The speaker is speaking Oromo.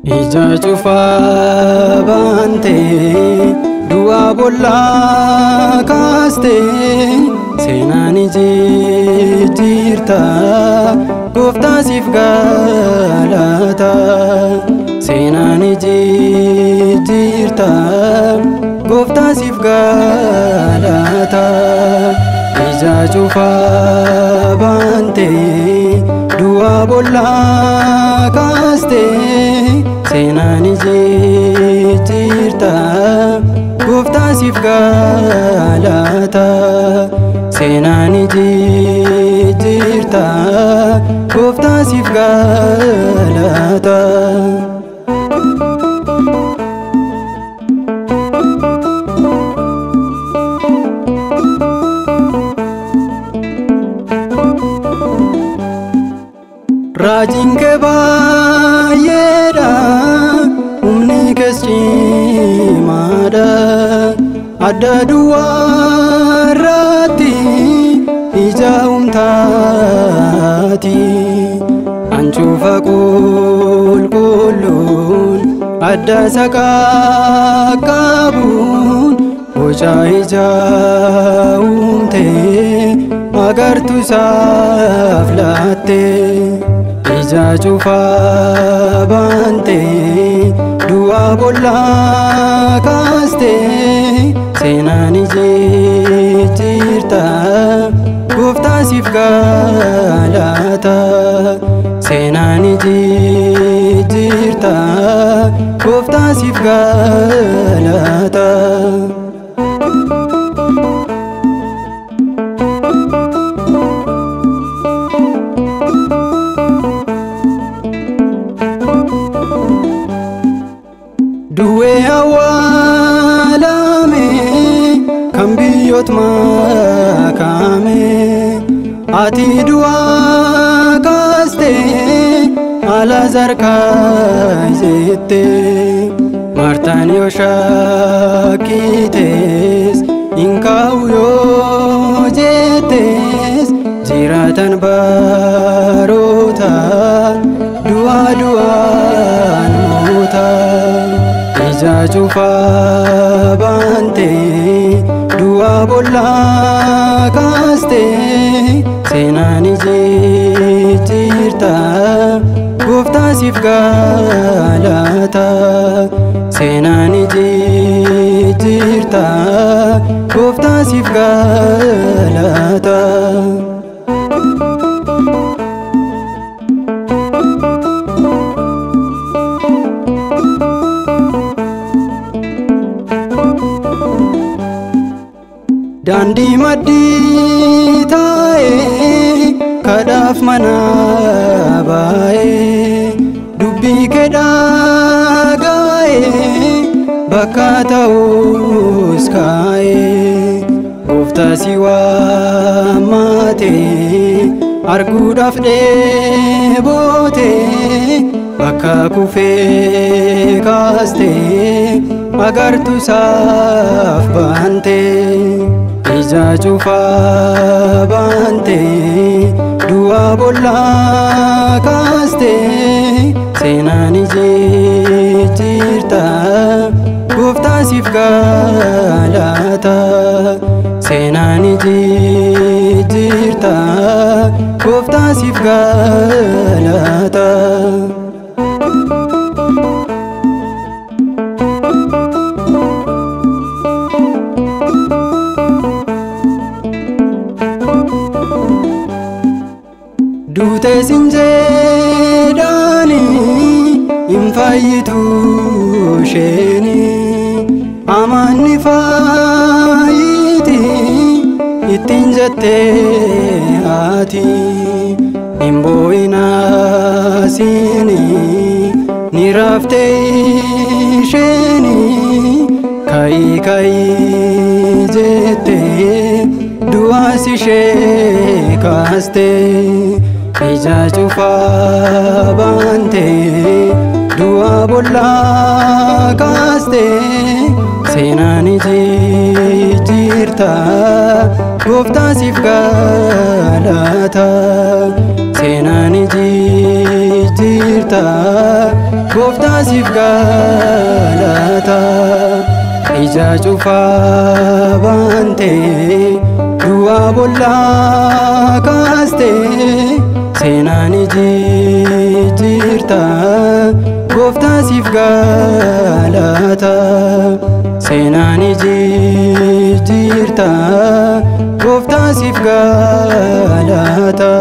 Ija cufa bante dua bolla kaste senani jirta gofta sif galata senani jirta gofta sif galata Ija cufa bante dua bolla kaste senani jirta gofta sif galata senani jirta gofta sif galata Rajin ke bayeda umni kescimada ada dua rati ija umtati ancu fakul kulun ada sakakabun boca ija umte agar tu saflate Ija cufa bante dua bolla kaste senani jirta gofta sif galata senani jirta gofta sif galata Duwe awalame kambiyot makame ati dua kaste ala zarka jette martani oshakites inkau yo jetes jiratan barota dua muta Ija cufa bante dua bolla kaste senani jirta gofta sif galata senani jirta gofta sif galata Dandi maddi tae kadaf mana bae dubbi keda gae bakka ta'us kae gofta siwa mate arguudhaaf dheebote bakka kufee kaaste agartu saaf bante Ija cufa bante dua bolla kaste senani jirta gofta sif galata senani jirta gofta sif galata Dute sinjedani infayitu sheni amani fayiti itinjate ati imboina sini ni rafte isheni kai jette du'as ishee kaaste ija cufaa bante du'a bollaa kaaste seenaan jijjiirta gooftaa siif galata seenaan jijjiirta gooftaa siif galata ija cufaa bante du'a bollaa kaaste seenaan jijjiirta gooftaa siif galata seenaan jijjiirta gooftaa siif galata.